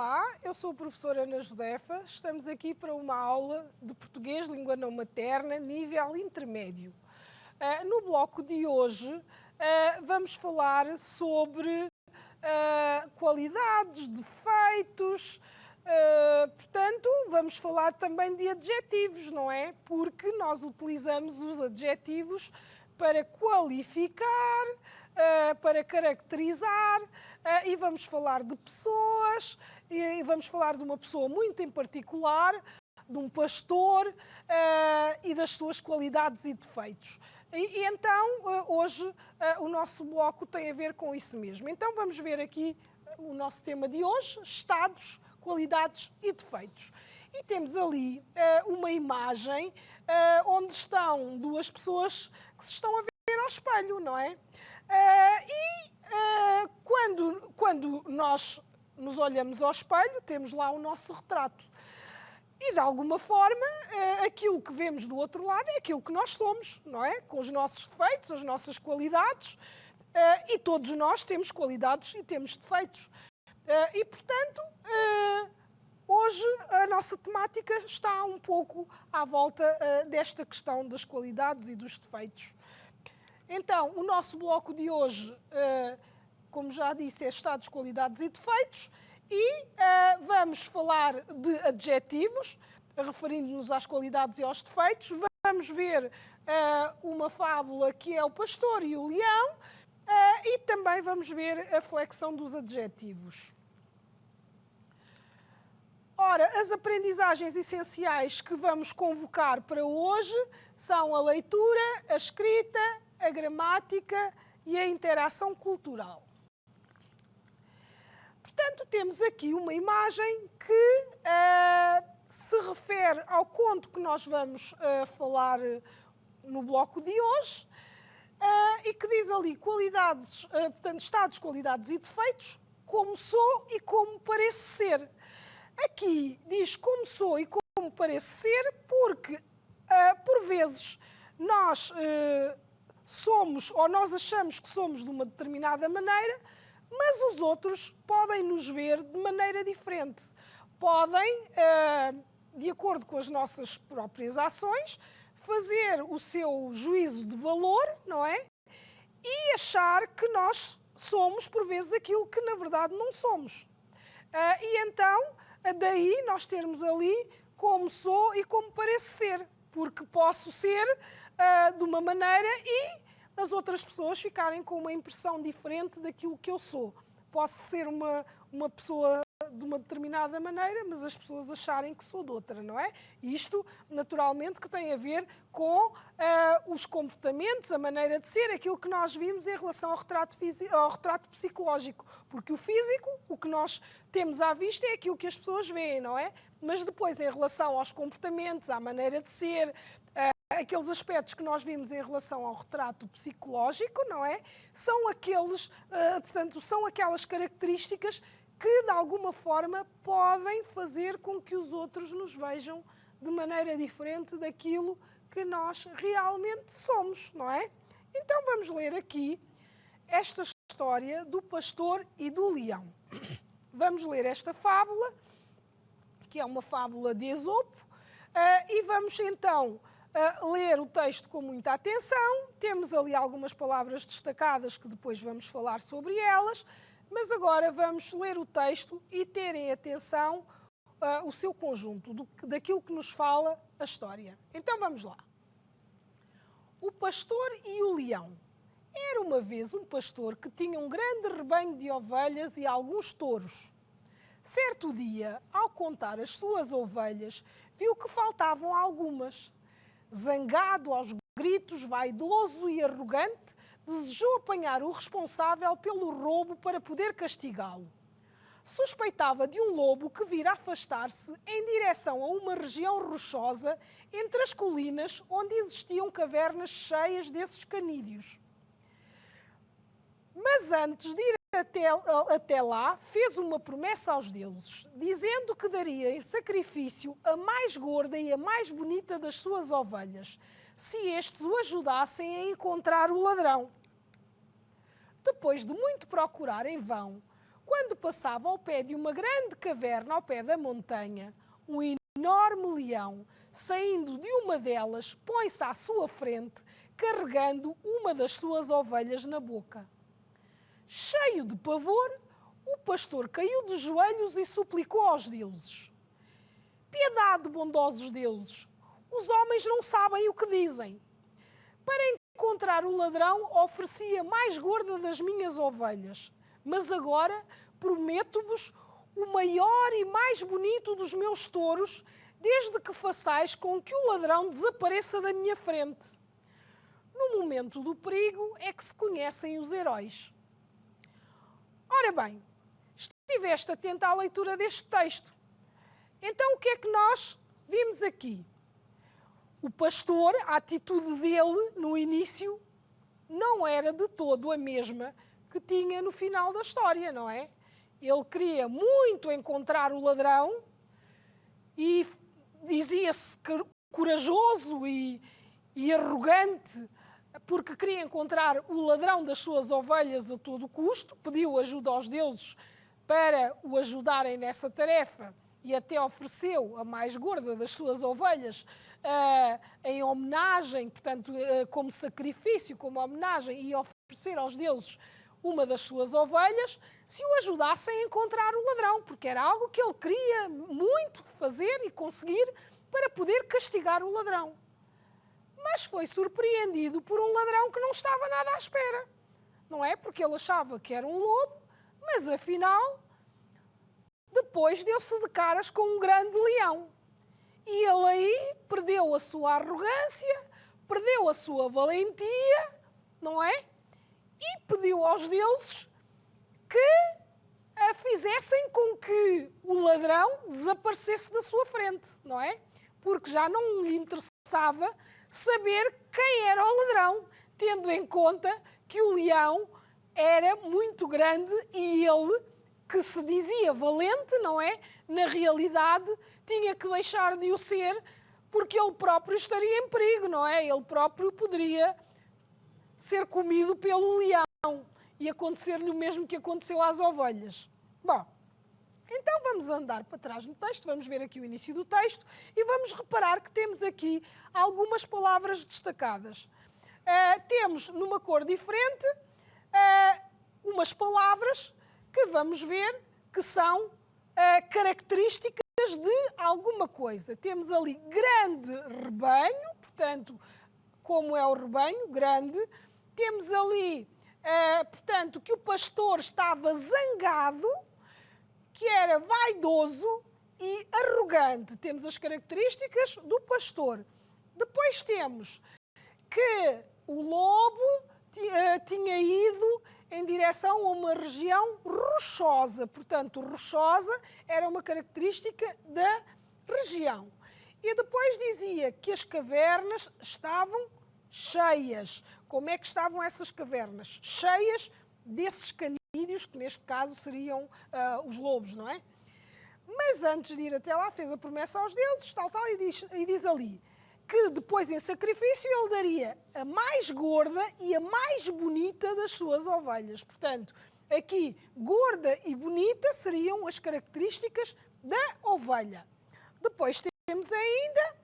Olá, eu sou a professora Ana Josefa. Estamos aqui para uma aula de português, língua não materna, nível intermédio. No bloco de hoje vamos falar sobre qualidades, defeitos, portanto, vamos falar também de adjetivos, não é? Porque nós utilizamos os adjetivos para qualificar, para caracterizar, e vamos falar de pessoas, e vamos falar de uma pessoa muito em particular, de um pastor, e das suas qualidades e defeitos. E então, hoje, o nosso bloco tem a ver com isso mesmo. Então, vamos ver aqui o nosso tema de hoje, estados, qualidades e defeitos. E temos ali uma imagem onde estão duas pessoas que se estão a ver ao espelho, não é? Quando nós nos olhamos ao espelho, temos lá o nosso retrato. E, de alguma forma, aquilo que vemos do outro lado é aquilo que nós somos, não é? Com os nossos defeitos, as nossas qualidades. E todos nós temos qualidades e temos defeitos. E, portanto, hoje a nossa temática está um pouco à volta desta questão das qualidades e dos defeitos. Então, o nosso bloco de hoje, como já disse, é estados, qualidades e defeitos. E vamos falar de adjetivos, referindo-nos às qualidades e aos defeitos. Vamos ver uma fábula que é o pastor e o leão, e também vamos ver a flexão dos adjetivos. Ora, as aprendizagens essenciais que vamos convocar para hoje são a leitura, a escrita, a gramática e a interação cultural. Portanto, temos aqui uma imagem que se refere ao conto que nós vamos falar no bloco de hoje, e que diz ali qualidades, portanto, estados, qualidades e defeitos, como sou e como pareço ser. Aqui diz como sou e como pareço ser porque, por vezes, nós somos ou nós achamos que somos de uma determinada maneira, mas os outros podem nos ver de maneira diferente. Podem, de acordo com as nossas próprias ações, fazer o seu juízo de valor, não é? E achar que nós somos, por vezes, aquilo que na verdade não somos. E então, daí nós termos ali como sou e como pareço ser, porque posso ser de uma maneira e as outras pessoas ficarem com uma impressão diferente daquilo que eu sou. Posso ser uma pessoa de uma determinada maneira, mas as pessoas acharem que sou de outra, não é? Isto, naturalmente, que tem a ver com os comportamentos, a maneira de ser, aquilo que nós vimos em relação ao retrato psicológico. Porque o físico, o que nós temos à vista é aquilo que as pessoas veem, não é? Mas depois, em relação aos comportamentos, à maneira de ser, aqueles aspectos que nós vimos em relação ao retrato psicológico, não é? São são aquelas características que, de alguma forma, podem fazer com que os outros nos vejam de maneira diferente daquilo que nós realmente somos, não é? Então vamos ler aqui esta história do pastor e do leão. Vamos ler esta fábula, que é uma fábula de Esopo, e vamos então ler o texto com muita atenção. Temos ali algumas palavras destacadas que depois vamos falar sobre elas, mas agora vamos ler o texto e terem atenção o seu conjunto, daquilo que nos fala a história. Então vamos lá. O pastor e o leão. Era uma vez um pastor que tinha um grande rebanho de ovelhas e alguns touros. Certo dia, ao contar as suas ovelhas, viu que faltavam algumas. Zangado aos gritos, vaidoso e arrogante, desejou apanhar o responsável pelo roubo para poder castigá-lo. Suspeitava de um lobo que vira afastar-se em direção a uma região rochosa entre as colinas onde existiam cavernas cheias desses canídeos. Mas antes de ir até lá, fez uma promessa aos deuses, dizendo que daria em sacrifício a mais gorda e a mais bonita das suas ovelhas, se estes o ajudassem a encontrar o ladrão. Depois de muito procurar em vão, quando passava ao pé de uma grande caverna ao pé da montanha, um enorme leão, saindo de uma delas, põe-se à sua frente, carregando uma das suas ovelhas na boca. Cheio de pavor, o pastor caiu de joelhos e suplicou aos deuses: piedade, bondosos deuses, os homens não sabem o que dizem. Para encontrar o ladrão, ofereci a mais gorda das minhas ovelhas, mas agora prometo-vos o maior e mais bonito dos meus touros, desde que façais com que o ladrão desapareça da minha frente. No momento do perigo é que se conhecem os heróis. Ora bem, estiveste atento à leitura deste texto. Então o que é que nós vimos aqui? O pastor, a atitude dele no início não era de todo a mesma que tinha no final da história, não é? Ele queria muito encontrar o ladrão e dizia-se corajoso e arrogante porque queria encontrar o ladrão das suas ovelhas a todo custo, pediu ajuda aos deuses para o ajudarem nessa tarefa e até ofereceu a mais gorda das suas ovelhas em homenagem, portanto, como sacrifício, como homenagem, e oferecer aos deuses uma das suas ovelhas, se o ajudassem a encontrar o ladrão, porque era algo que ele queria muito fazer e conseguir para poder castigar o ladrão. Mas foi surpreendido por um ladrão que não estava nada à espera, não é? Porque ele achava que era um lobo, mas afinal, depois deu-se de caras com um grande leão. E ele aí perdeu a sua arrogância, perdeu a sua valentia, não é? E pediu aos deuses que fizessem com que o ladrão desaparecesse da sua frente, não é? Porque já não lhe interessava saber quem era o ladrão, tendo em conta que o leão era muito grande e ele, que se dizia valente, não é? Na realidade, tinha que deixar de o ser porque ele próprio estaria em perigo, não é? Ele próprio poderia ser comido pelo leão e acontecer-lhe o mesmo que aconteceu às ovelhas. Bom, então vamos andar para trás no texto, vamos ver aqui o início do texto e vamos reparar que temos aqui algumas palavras destacadas. Temos numa cor diferente umas palavras que vamos ver que são características de alguma coisa. Temos ali grande rebanho, portanto, como é o rebanho, grande. Temos ali, portanto, que o pastor estava zangado, que era vaidoso e arrogante. Temos as características do pastor. Depois temos que o lobo tinha ido em direção a uma região rochosa. Portanto, rochosa era uma característica da região. E depois dizia que as cavernas estavam cheias. Como é que estavam essas cavernas? Cheias desses canídeos, que neste caso seriam os lobos, não é? Mas antes de ir até lá, fez a promessa aos deuses, tal, e diz ali que depois, em sacrifício, ele daria a mais gorda e a mais bonita das suas ovelhas. Portanto, aqui, gorda e bonita seriam as características da ovelha. Depois temos ainda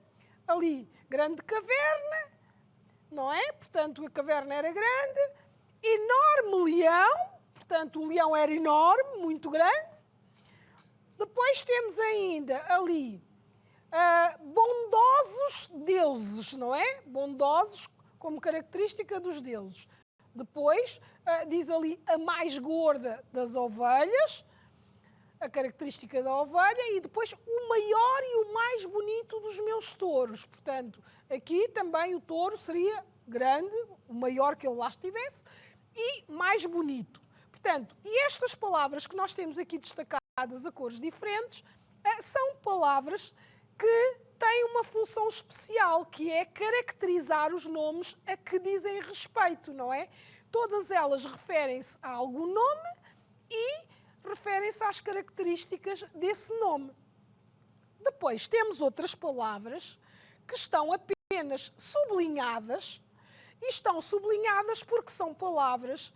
ali grande caverna, não é? Portanto, a caverna era grande, enorme leão, portanto, o leão era enorme, muito grande. Depois temos ainda ali bondosos deuses, não é? Bondosos como característica dos deuses. Depois diz ali a mais gorda das ovelhas, a característica da ovelha, e depois o maior e o mais bonito dos meus touros. Portanto, aqui também o touro seria grande, o maior que ele lá estivesse, e mais bonito. Portanto, e estas palavras que nós temos aqui destacadas a cores diferentes, são palavras que têm uma função especial, que é caracterizar os nomes a que dizem respeito, não é? Todas elas referem-se a algum nome e referem-se às características desse nome. Depois temos outras palavras que estão apenas sublinhadas, e estão sublinhadas porque são palavras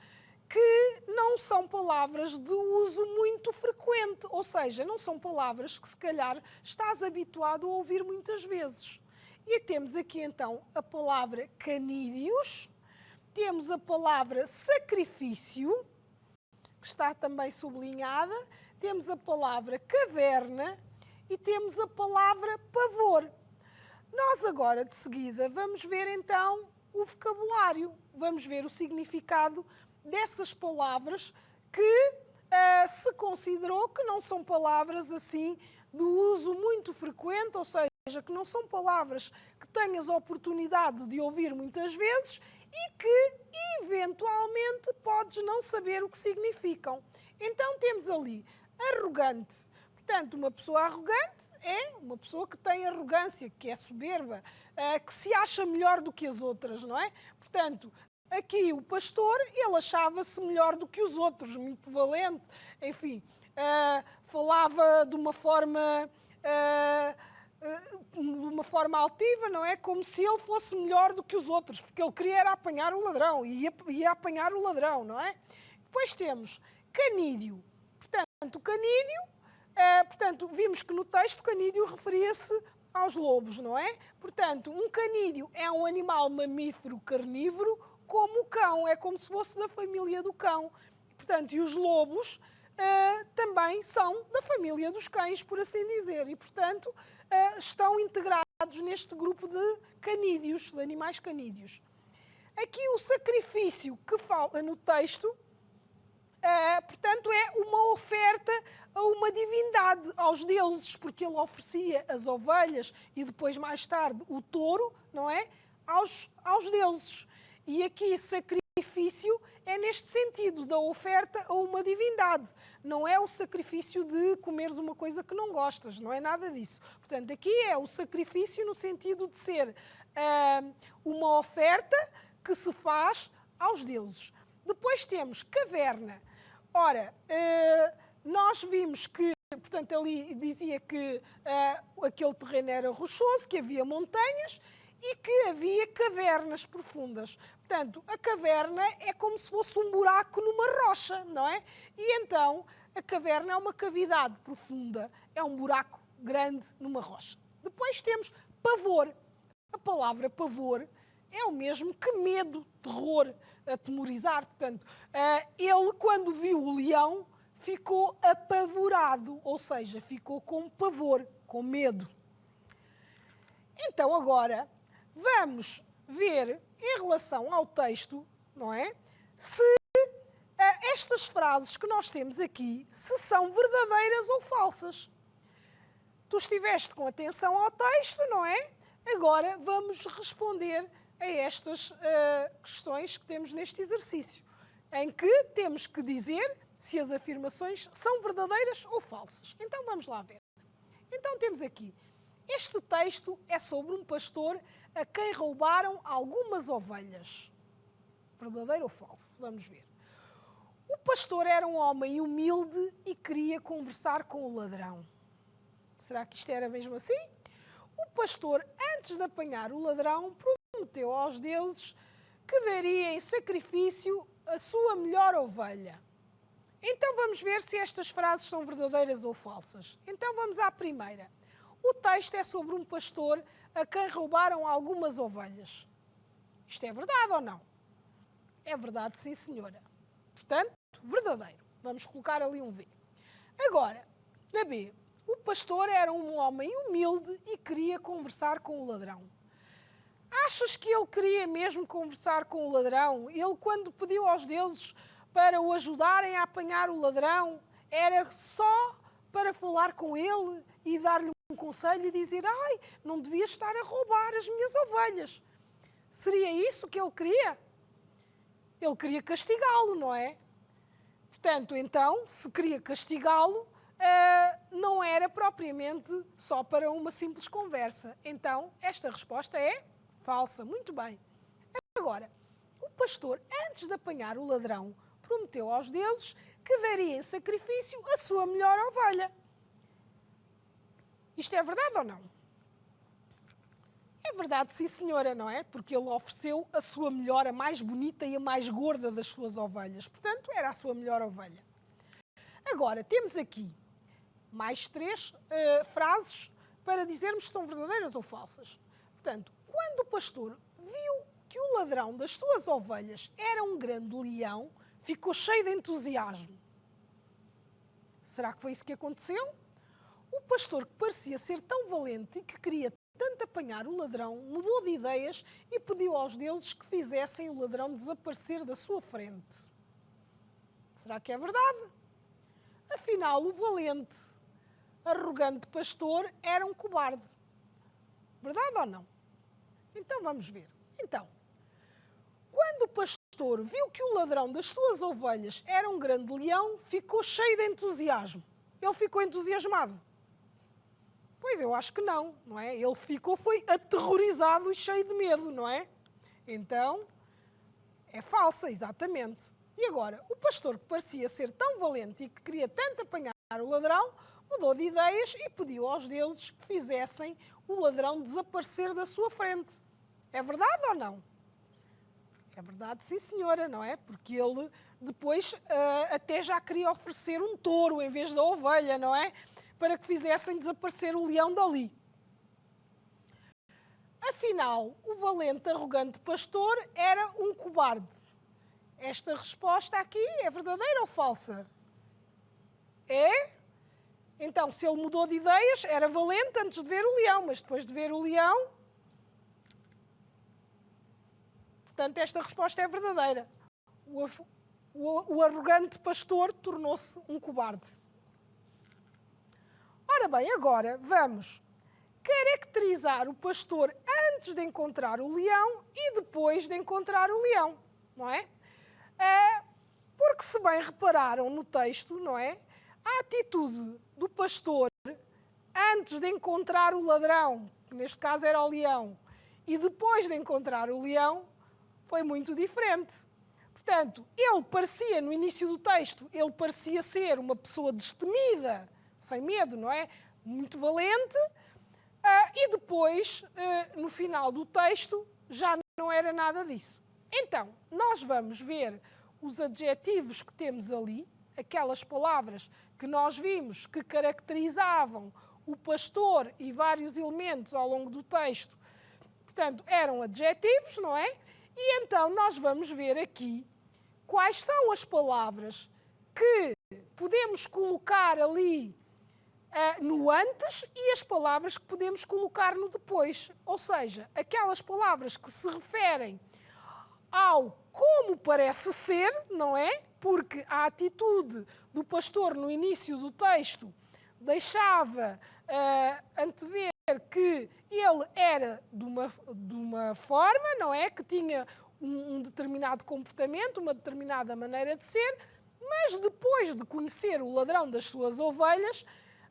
que não são palavras de uso muito frequente, ou seja, não são palavras que se calhar estás habituado a ouvir muitas vezes. E temos aqui então a palavra canídeos, temos a palavra sacrifício, que está também sublinhada, temos a palavra caverna e temos a palavra pavor. Nós agora, de seguida, vamos ver então o vocabulário, vamos ver o significado dessas palavras que se considerou que não são palavras assim de uso muito frequente, ou seja, que não são palavras que tenhas oportunidade de ouvir muitas vezes e que, eventualmente, podes não saber o que significam. Então, temos ali arrogante. Portanto, uma pessoa arrogante é uma pessoa que tem arrogância, que é soberba, que se acha melhor do que as outras, não é? Portanto, aqui o pastor, ele achava-se melhor do que os outros, muito valente, enfim, falava de uma forma altiva, não é? Como se ele fosse melhor do que os outros, porque ele queria era apanhar o ladrão, e ia apanhar o ladrão, não é? Depois temos canídeo. Portanto, canídeo, portanto, vimos que no texto canídeo referia-se aos lobos, não é? Portanto, um canídeo é um animal mamífero carnívoro, como o cão, é como se fosse da família do cão. Portanto, e os lobos também são da família dos cães, por assim dizer, e, portanto, estão integrados neste grupo de canídeos, de animais canídeos. Aqui o sacrifício que fala no texto, portanto, é uma oferta a uma divindade, aos deuses, porque ele oferecia as ovelhas e depois, mais tarde, o touro, não é? Aos deuses. E aqui sacrifício é neste sentido, da oferta a uma divindade. Não é o sacrifício de comeres uma coisa que não gostas, não é nada disso. Portanto, aqui é o sacrifício no sentido de ser uma oferta que se faz aos deuses. Depois temos caverna. Ora, nós vimos que, portanto, ali dizia que aquele terreno era rochoso, que havia montanhas e que havia cavernas profundas. Portanto, a caverna é como se fosse um buraco numa rocha, não é? E então, a caverna é uma cavidade profunda, é um buraco grande numa rocha. Depois temos pavor. A palavra pavor é o mesmo que medo, terror, atemorizar. Portanto, ele, quando viu o leão, ficou apavorado, ou seja, ficou com pavor, com medo. Então, agora, vamos ver, em relação ao texto, não é? Se estas frases que nós temos aqui, se são verdadeiras ou falsas. Tu estiveste com atenção ao texto, não é? Agora vamos responder a estas questões que temos neste exercício, em que temos que dizer se as afirmações são verdadeiras ou falsas. Então vamos lá ver. Então temos aqui, este texto é sobre um pastor a quem roubaram algumas ovelhas. Verdadeiro ou falso? Vamos ver. O pastor era um homem humilde e queria conversar com o ladrão. Será que isto era mesmo assim? O pastor, antes de apanhar o ladrão, prometeu aos deuses que daria em sacrifício a sua melhor ovelha. Então vamos ver se estas frases são verdadeiras ou falsas. Então vamos à primeira. O texto é sobre um pastor a quem roubaram algumas ovelhas. Isto é verdade ou não? É verdade, sim, senhora. Portanto, verdadeiro. Vamos colocar ali um V. Agora, na B, o pastor era um homem humilde e queria conversar com o ladrão. Achas que ele queria mesmo conversar com o ladrão? Ele, quando pediu aos deuses para o ajudarem a apanhar o ladrão, era só para falar com ele e dar-lhe um conselho e dizer: ai, não devia estar a roubar as minhas ovelhas. Seria isso que ele queria? Ele queria castigá-lo, não é? Portanto, então, se queria castigá-lo, não era propriamente só para uma simples conversa. Então, esta resposta é falsa. Muito bem. Agora, o pastor, antes de apanhar o ladrão, prometeu aos deuses que daria em sacrifício a sua melhor ovelha. Isto é verdade ou não? É verdade, sim, senhora, não é? Porque ele ofereceu a sua melhor, a mais bonita e a mais gorda das suas ovelhas. Portanto, era a sua melhor ovelha. Agora, temos aqui mais 3 frases para dizermos se são verdadeiras ou falsas. Portanto, quando o pastor viu que o ladrão das suas ovelhas era um grande leão, ficou cheio de entusiasmo. Será que foi isso que aconteceu? O pastor, que parecia ser tão valente e que queria tanto apanhar o ladrão, mudou de ideias e pediu aos deuses que fizessem o ladrão desaparecer da sua frente. Será que é verdade? Afinal, o valente, arrogante pastor era um cobarde. Verdade ou não? Então vamos ver. Então, quando o pastor viu que o ladrão das suas ovelhas era um grande leão, ficou cheio de entusiasmo. Ele ficou entusiasmado. Pois eu acho que não, não é? Ele foi aterrorizado e cheio de medo, não é? Então, é falsa, exatamente. E agora, o pastor, que parecia ser tão valente e que queria tanto apanhar o ladrão, mudou de ideias e pediu aos deuses que fizessem o ladrão desaparecer da sua frente. É verdade ou não? É verdade, sim, senhora, não é? Porque ele depois até já queria oferecer um touro em vez da ovelha, não é? Para que fizessem desaparecer o leão dali. Afinal, o valente, arrogante pastor era um cobarde. Esta resposta aqui é verdadeira ou falsa? É? Então, se ele mudou de ideias, era valente antes de ver o leão, mas depois de ver o leão... Portanto, esta resposta é verdadeira. O arrogante pastor tornou-se um cobarde. Ora bem, agora vamos caracterizar o pastor antes de encontrar o leão e depois de encontrar o leão, não é? Porque, se bem repararam no texto, não é? A atitude do pastor antes de encontrar o ladrão, que neste caso era o leão, e depois de encontrar o leão, foi muito diferente. Portanto, ele parecia, no início do texto, ele parecia ser uma pessoa destemida, sem medo, não é? Muito valente, e depois, no final do texto, já não era nada disso. Então, nós vamos ver os adjetivos que temos ali, aquelas palavras que nós vimos que caracterizavam o pastor e vários elementos ao longo do texto. Portanto, eram adjetivos, não é? E então nós vamos ver aqui quais são as palavras que podemos colocar ali no antes e as palavras que podemos colocar no depois. Ou seja, aquelas palavras que se referem ao como parece ser, não é? Porque a atitude do pastor no início do texto deixava antever que ele era de uma forma, não é? Que tinha um determinado comportamento, uma determinada maneira de ser, mas depois de conhecer o ladrão das suas ovelhas,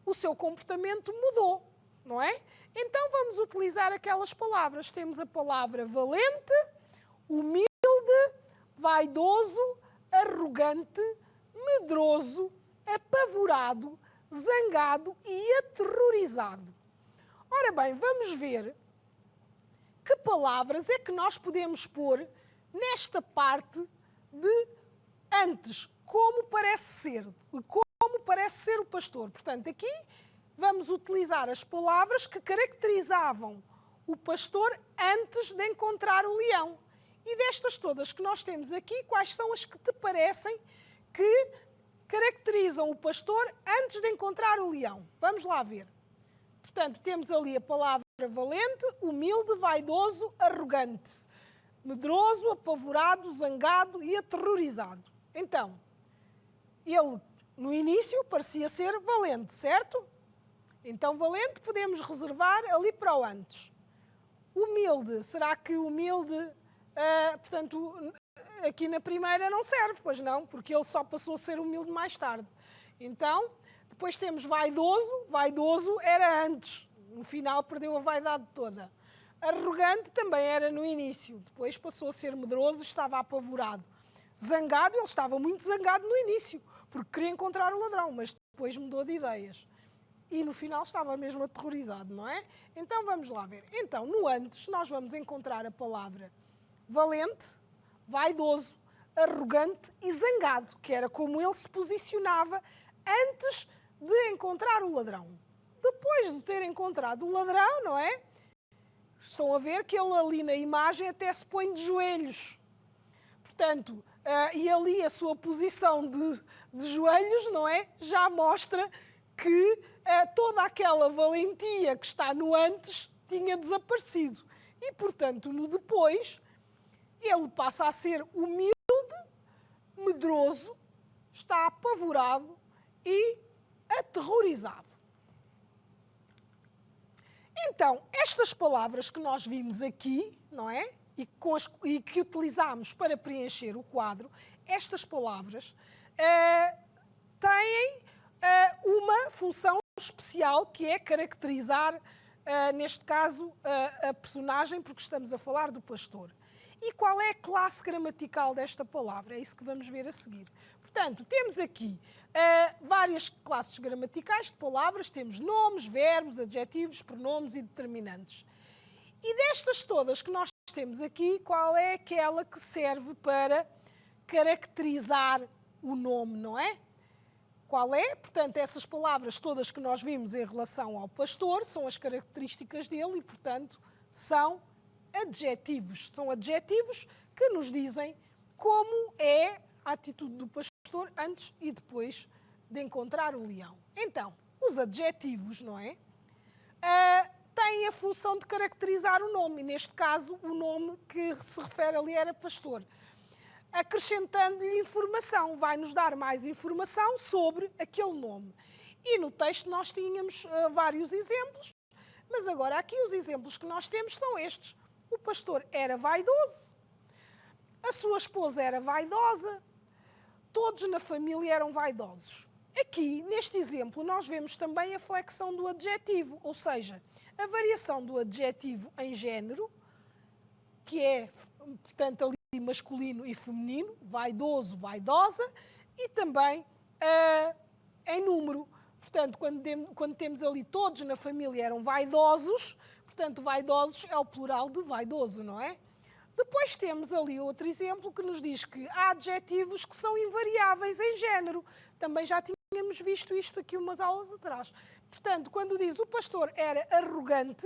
o seu comportamento mudou, não é? Então vamos utilizar aquelas palavras. Temos a palavra valente, humilde, vaidoso, arrogante, medroso, apavorado, zangado e aterrorizado. Ora bem, vamos ver que palavras é que nós podemos pôr nesta parte de antes, como parece ser, como parece ser o pastor. Portanto, aqui vamos utilizar as palavras que caracterizavam o pastor antes de encontrar o leão. E destas todas que nós temos aqui, quais são as que te parecem que caracterizam o pastor antes de encontrar o leão? Vamos lá ver. Portanto, temos ali a palavra valente, humilde, vaidoso, arrogante, medroso, apavorado, zangado e aterrorizado. Então, ele, no início, parecia ser valente, certo? Então, valente podemos reservar ali para o antes. Humilde, será que humilde, portanto, aqui na primeira não serve, pois não, porque ele só passou a ser humilde mais tarde. Então, depois temos vaidoso, vaidoso era antes, no final perdeu a vaidade toda. Arrogante também era no início, depois passou a ser medroso, estava apavorado. Zangado, ele estava muito zangado no início, porque queria encontrar o ladrão, mas depois mudou de ideias. e no final estava mesmo aterrorizado, não é? Então vamos lá ver. Então, no antes, nós vamos encontrar a palavra valente, vaidoso, arrogante e zangado, que era como ele se posicionava antes de encontrar o ladrão. Depois de ter encontrado o ladrão, não é? Estão a ver que ele ali na imagem até se põe de joelhos. Portanto, e ali a sua posição de joelhos, não é? Já mostra que toda aquela valentia que está no antes tinha desaparecido. E, portanto, no depois, ele passa a ser humilde, medroso, está apavorado e aterrorizado. Então, estas palavras que nós vimos aqui, não é? E que utilizámos para preencher o quadro, estas palavras têm uma função especial, que é caracterizar, neste caso, a personagem, porque estamos a falar do pastor. E qual é a classe gramatical desta palavra? É isso que vamos ver a seguir. Portanto, temos aqui várias classes gramaticais de palavras, temos nomes, verbos, adjetivos, pronomes e determinantes. E destas todas que nós temos aqui, qual é aquela que serve para caracterizar o nome, não é? Qual é? Portanto, essas palavras todas que nós vimos em relação ao pastor são as características dele e, portanto, são adjetivos. São adjetivos que nos dizem como é a atitude do pastor antes e depois de encontrar o leão. Então, os adjetivos, não é? Têm a função de caracterizar o nome. E, neste caso, o nome que se refere ali era pastor. Acrescentando-lhe informação, vai-nos dar mais informação sobre aquele nome. E no texto nós tínhamos vários exemplos, mas agora aqui os exemplos que nós temos são estes. O pastor era vaidoso, a sua esposa era vaidosa, todos na família eram vaidosos. Aqui, neste exemplo, nós vemos também a flexão do adjetivo, ou seja, a variação do adjetivo em género, que é, portanto, ali masculino e feminino, vaidoso, vaidosa, e também em número. Portanto, quando temos ali todos na família eram vaidosos, portanto, vaidosos é o plural de vaidoso, não é? Depois temos ali outro exemplo que nos diz que há adjetivos que são invariáveis em género. Também já tínhamos visto isto aqui umas aulas atrás. Portanto, quando diz o pastor era arrogante,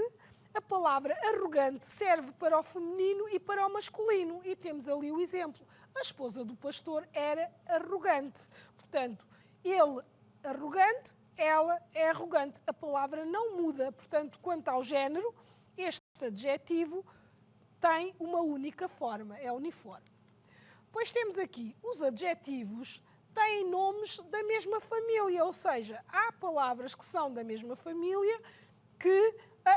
a palavra arrogante serve para o feminino e para o masculino. E temos ali o exemplo. A esposa do pastor era arrogante. Portanto, ele arrogante, ela é arrogante. A palavra não muda. Portanto, quanto ao género, este adjetivo tem uma única forma, é uniforme. Depois temos aqui os adjetivos, têm nomes da mesma família, ou seja, há palavras que são da mesma família que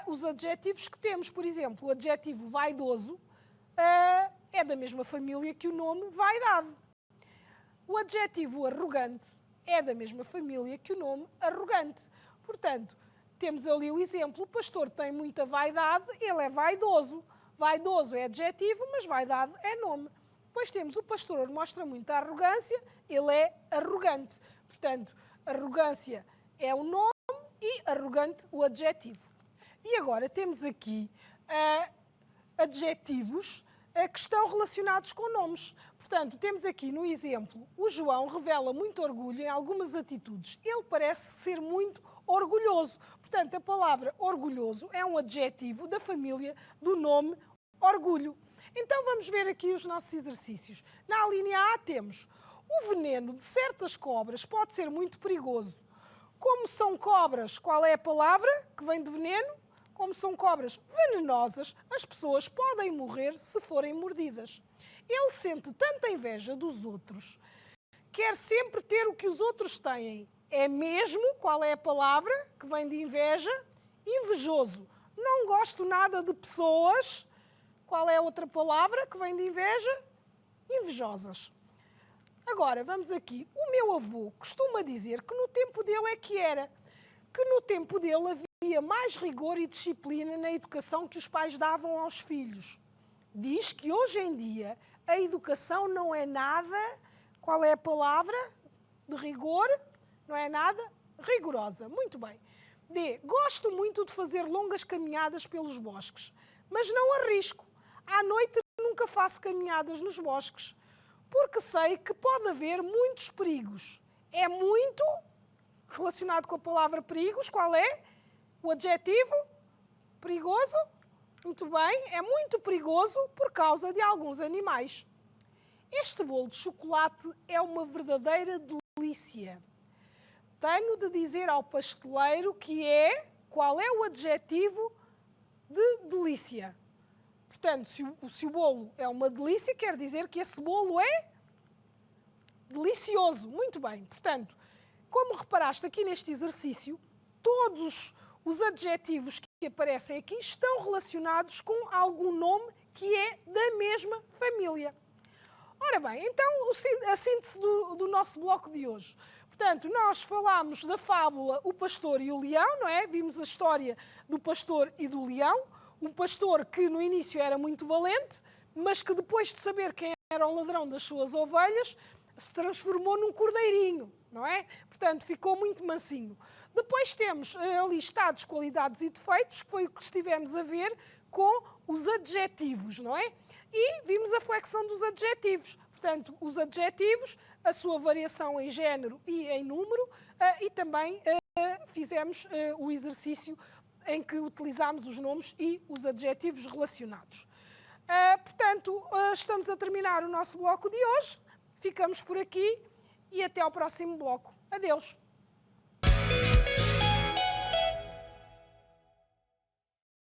os adjetivos que temos. Por exemplo, o adjetivo vaidoso é da mesma família que o nome vaidade. O adjetivo arrogante é da mesma família que o nome arrogante. Portanto, temos ali o exemplo, o pastor tem muita vaidade, ele é vaidoso. Vaidoso é adjetivo, mas vaidade é nome. Depois temos o pastor mostra muita arrogância, ele é arrogante. Portanto, arrogância é o nome e arrogante o adjetivo. E agora temos aqui adjetivos que estão relacionados com nomes. Portanto, temos aqui no exemplo, o João revela muito orgulho em algumas atitudes. Ele parece ser muito orgulhoso. Portanto, a palavra orgulhoso é um adjetivo da família do nome orgulho. Então vamos ver aqui os nossos exercícios. Na linha A temos o veneno de certas cobras pode ser muito perigoso. Como são cobras, qual é a palavra que vem de veneno? Como são cobras venenosas, as pessoas podem morrer se forem mordidas. Ele sente tanta inveja dos outros, quer sempre ter o que os outros têm. É mesmo, qual é a palavra que vem de inveja? Invejoso. Não gosto nada de pessoas. Qual é a outra palavra que vem de inveja? Invejosas. Agora, vamos aqui. O meu avô costuma dizer que no tempo dele é que era. Que no tempo dele havia mais rigor e disciplina na educação que os pais davam aos filhos. Diz que hoje em dia a educação não é nada... Qual é a palavra de rigor? Não é nada rigorosa. Muito bem. D. Gosto muito de fazer longas caminhadas pelos bosques, mas não arrisco. À noite nunca faço caminhadas nos bosques, porque sei que pode haver muitos perigos. É muito relacionado com a palavra perigos. Qual é? O adjetivo? Perigoso? Muito bem, é muito perigoso por causa de alguns animais. Este bolo de chocolate é uma verdadeira delícia. Tenho de dizer ao pasteleiro que é... Qual é o adjetivo de delícia? Portanto, se o bolo é uma delícia, quer dizer que esse bolo é delicioso. Muito bem. Portanto, como reparaste aqui neste exercício, todos os adjetivos que aparecem aqui estão relacionados com algum nome que é da mesma família. Ora bem, então a síntese do nosso bloco de hoje. Portanto, nós falámos da fábula O Pastor e o Leão, não é? Vimos a história do pastor e do leão. Um pastor que no início era muito valente, mas que depois de saber quem era o ladrão das suas ovelhas, se transformou num cordeirinho, não é? Portanto, ficou muito mansinho. Depois temos listados qualidades e defeitos, que foi o que estivemos a ver com os adjetivos, não é? E vimos a flexão dos adjetivos. Portanto, os adjetivos, a sua variação em género e em número, e também fizemos o exercício em que utilizámos os nomes e os adjetivos relacionados. Portanto, estamos a terminar o nosso bloco de hoje. Ficamos por aqui e até ao próximo bloco. Adeus!